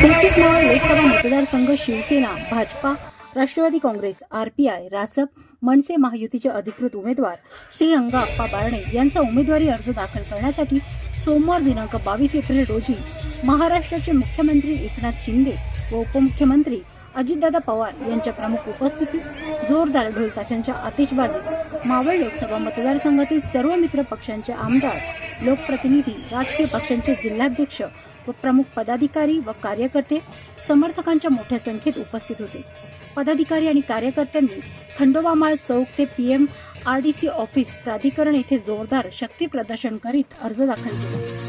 33 मावळ लोकसभा मतदारसंघ शिवसेना, भाजपा, राष्ट्रवादी काँग्रेस, आरपीआय, रासप, मनसे महायुतीचे अधिकृत उमेदवार श्रीरंग अप्पा बारणे यांचा उमेदवारी अर्ज दाखल करण्यासाठी सोमवार दिनांक 22 एप्रिल रोजी महाराष्ट्राचे मुख्यमंत्री एकनाथ शिंदे व उपमुख्यमंत्री अजितदादा पवार यांच्या प्रमुख उपस्थितीत जोरदार ढोल ताशांच्या आतिषबाजीत मावळ लोकसभा मतदारसंघातील सर्व मित्र पक्षांचे आमदार, लोकप्रतिनिधी, राजकीय पक्षांचे जिल्हाध्यक्ष व प्रमुख पदाधिकारी व कार्यकर्ते समर्थकांच्या मोठ्या संख्येत उपस्थित होते. पदाधिकारी आणि कार्यकर्त्यांनी खंडोबामाळ चौक ते PMRDC ऑफिस प्राधिकरण येथे जोरदार शक्ती प्रदर्शन करीत अर्ज दाखल केला.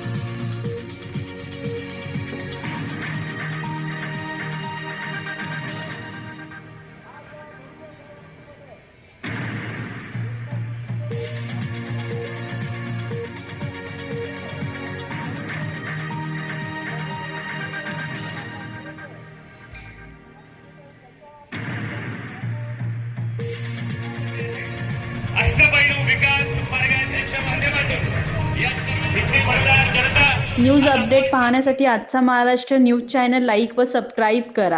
अष्टपैलू विकास मार्गाच्या माध्यमातून या सर्व मतदार जनता न्यूज अपडेट पाहण्यासाठी आजचा महाराष्ट्र न्यूज चॅनल लाईक व सबस्क्राईब करा.